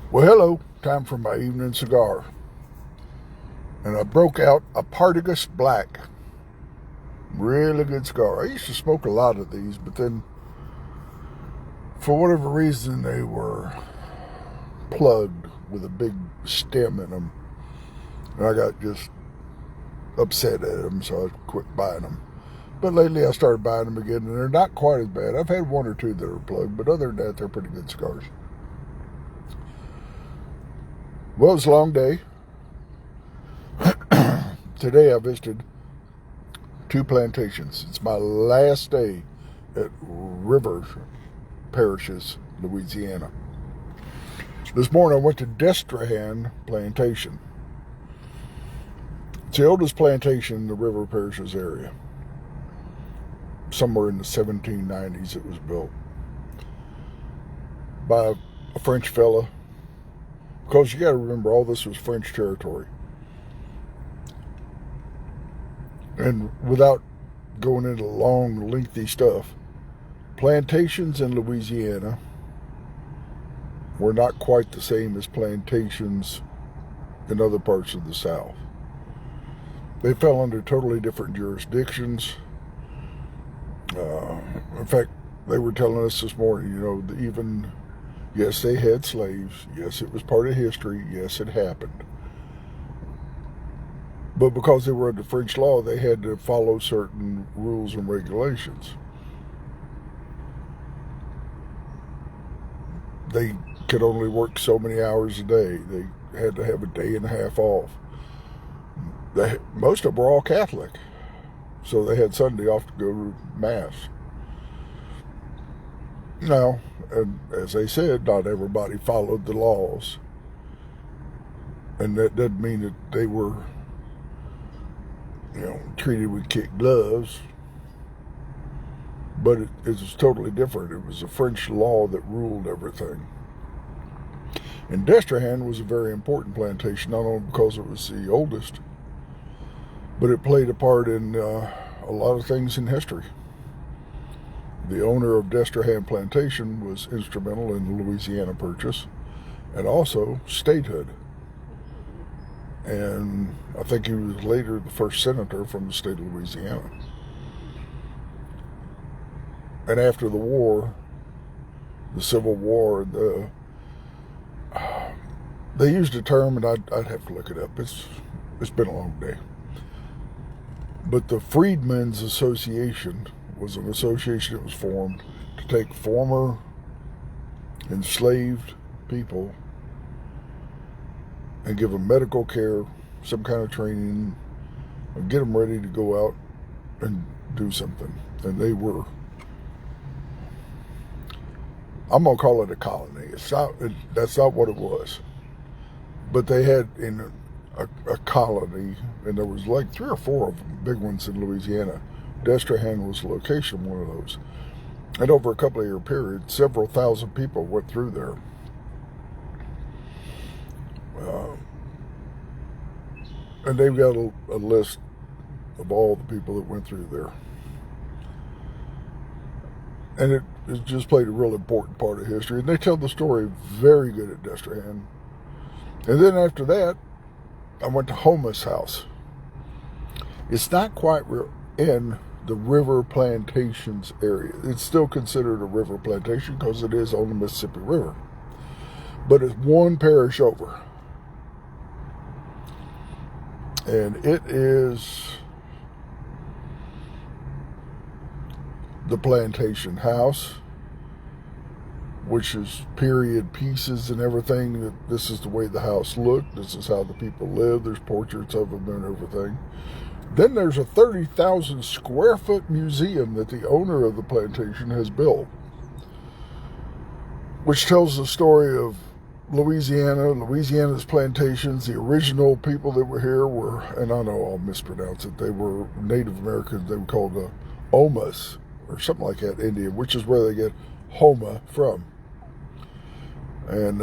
Well, hello. Time for my evening cigar. And I broke out a Partagas Black. Really good cigar. I used to smoke a lot of these, but then for whatever reason they were plugged with a big stem in them. And I got just upset at them, so I quit buying them. But lately I started buying them again, and they're not quite as bad. I've had one or two that are plugged, but other than that, they're pretty good cigars. Well, it was a long day. Today I visited two plantations. It's my last day at River Parishes, Louisiana. This morning I went to Destrehan Plantation. It's the oldest plantation in the River Parishes area. Somewhere in the 1790s it was built by a French fella. Because you got to remember, all this was French territory. And without going into long, lengthy stuff, plantations in Louisiana were not quite the same as plantations in other parts of the South. They fell under totally different jurisdictions. In fact, they were telling us this morning, even, yes, they had slaves. Yes, it was part of history. Yes, it happened. But because they were under French law, they had to follow certain rules and regulations. They could only work so many hours a day. They had to have a day and a half off. Most of them were all Catholic, so they had Sunday off to go to Mass. Now, and as they said, not everybody followed the laws. And that doesn't mean that they were treated with kid gloves, but it was totally different. It was the French law that ruled everything. And Destrehan was a very important plantation, not only because it was the oldest, but it played a part in a lot of things in history. The owner of Destrehan Plantation was instrumental in the Louisiana Purchase and also statehood. And I think he was later the first senator from the state of Louisiana. And after the war, the Civil War, they used a term, and I'd have to look it up. It's been a long day. But the Freedmen's Association was an association that was formed to take former enslaved people and give them medical care, some kind of training, and get them ready to go out and do something. And they were, I'm going to call it a colony. That's not what it was. But they had in a colony, and there was like 3 or 4 of them, big ones in Louisiana. Destrehan was the location of one of those. And over a couple of year period, several thousand people went through there. And they've got a list of all the people that went through there. And it just played a real important part of history. And they tell the story very good at Destrehan. And then after that, I went to Homa's house. It's not quite in the River Plantations area. It's still considered a river plantation because it is on the Mississippi River. But it's one parish over. And it is the plantation house, which is period pieces and everything. This is the way the house looked. This is how the people lived. There's portraits of them and everything. Then there's a 30,000 square foot museum that the owner of the plantation has built, which tells the story of Louisiana's plantations. The original people that were here were, and I know I'll mispronounce it, they were Native Americans. They were called the Omas or something like that, Indian, which is where they get Homa from. And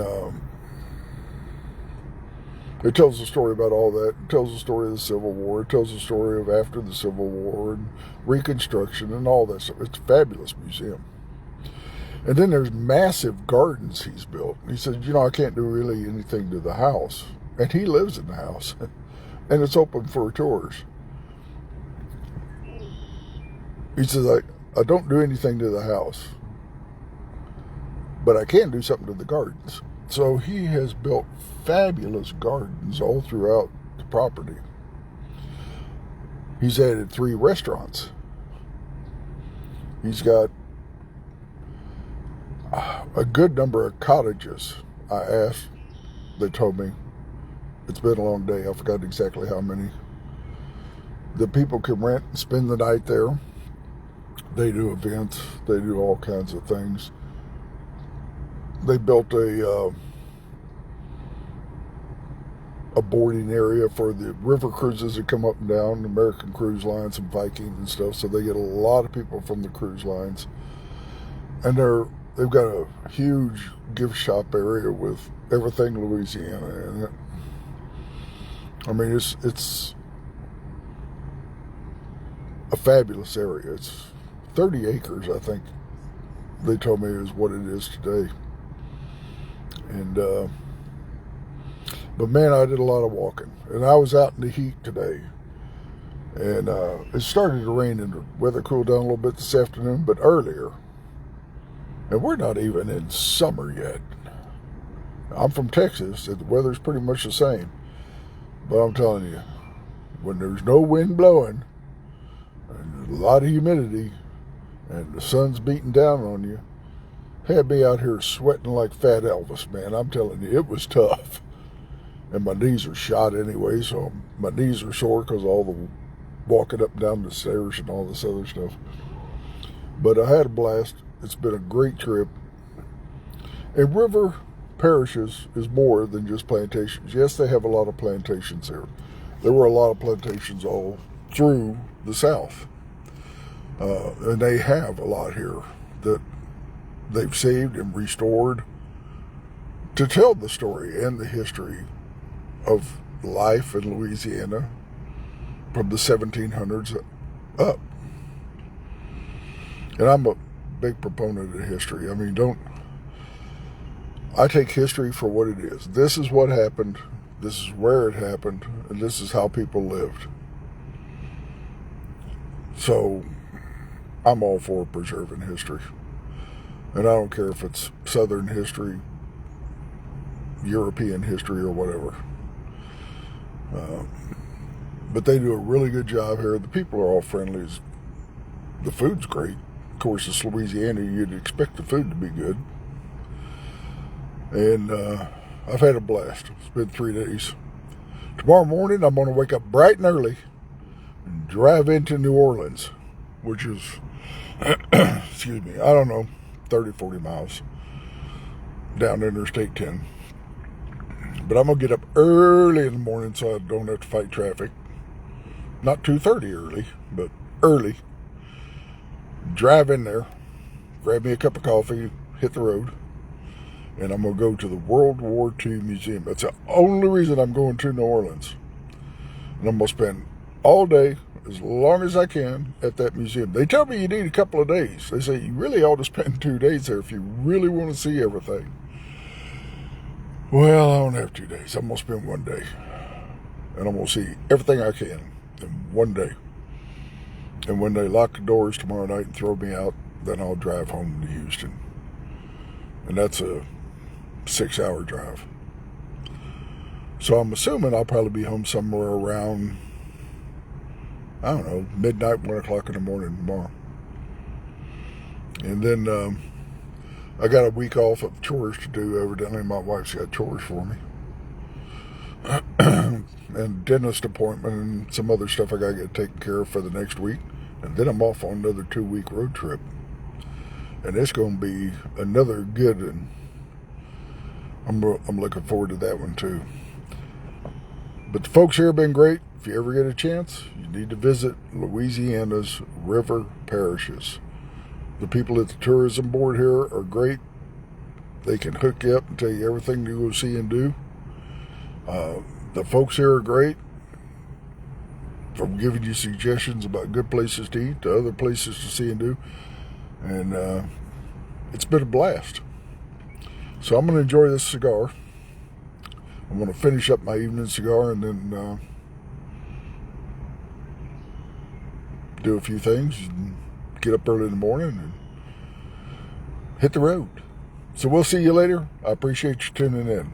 it tells the story about all that. It tells the story of the Civil War. It tells the story of after the Civil War and Reconstruction and all that stuff. It's a fabulous museum. And then there's massive gardens he's built. He said, I can't do really anything to the house. And he lives in the house. And it's open for tours. He says, I don't do anything to the house, but I can do something to the gardens. So he has built fabulous gardens all throughout the property. He's added 3 restaurants. He's got a good number of cottages. I asked, they told me, it's been a long day, I forgot exactly how many. The people can rent and spend the night there. They do events, they do all kinds of things. They built a boarding area for the river cruises that come up and down, American Cruise Lines and Viking and stuff, so they get a lot of people from the cruise lines. And they've got a huge gift shop area with everything Louisiana in it. I mean, it's a fabulous area. It's 30 acres, I think, they told me is what it is today. And, but man, I did a lot of walking. And I was out in the heat today. And it started to rain and the weather cooled down a little bit this afternoon, but earlier. And we're not even in summer yet. I'm from Texas, and the weather's pretty much the same. But I'm telling you, when there's no wind blowing, and a lot of humidity, and the sun's beating down on you, had me out here sweating like Fat Elvis, man. I'm telling you, it was tough. And my knees are shot anyway, so my knees are sore because all the walking up and down the stairs and all this other stuff. But I had a blast. It's been a great trip. And River Parishes is more than just plantations. Yes, they have a lot of plantations there. There were a lot of plantations all through the South. And they have a lot here that they've saved and restored to tell the story and the history of life in Louisiana from the 1700s up. And I'm a big proponent of history. I mean, I take history for what it is. This is what happened, this is where it happened, and this is how people lived. So, I'm all for preserving history. And I don't care if it's Southern history, European history, or whatever. But they do a really good job here. The people are all friendly. The food's great. Of course, it's Louisiana. You'd expect the food to be good. And I've had a blast. It's been 3 days. Tomorrow morning, I'm going to wake up bright and early and drive into New Orleans, which is, excuse me, I don't know, 30, 40 miles down Interstate 10. But I'm going to get up early in the morning so I don't have to fight traffic. Not 2:30 early, but early. Drive in there, grab me a cup of coffee, hit the road, and I'm going to go to the World War II Museum. That's the only reason I'm going to New Orleans. And I'm going to spend all day, as long as I can, at that museum. They tell me you need a couple of days. They say you really ought to spend 2 days there if you really want to see everything. Well, I don't have 2 days. I'm going to spend 1 day. And I'm going to see everything I can in 1 day. And when they lock the doors tomorrow night and throw me out, then I'll drive home to Houston. And that's a 6-hour drive. So I'm assuming I'll probably be home somewhere around, I don't know, midnight, 1 o'clock in the morning tomorrow. And then I got a week off of chores to do. Evidently, my wife's got chores for me. And dentist appointment and some other stuff I got to get taken care of for the next week. And then I'm off on another 2-week road trip. And it's going to be another good one. I'm looking forward to that one too. But the folks here have been great. If you ever get a chance, you need to visit Louisiana's river parishes. The people at the tourism board here are great. They can hook you up and tell you everything to go see and do. The folks here are great, from giving you suggestions about good places to eat to other places to see and do. And it's been a blast. So I'm going to enjoy this cigar. I'm going to finish up my evening cigar and then do a few things and get up early in the morning and hit the road. So we'll see you later. I appreciate you tuning in.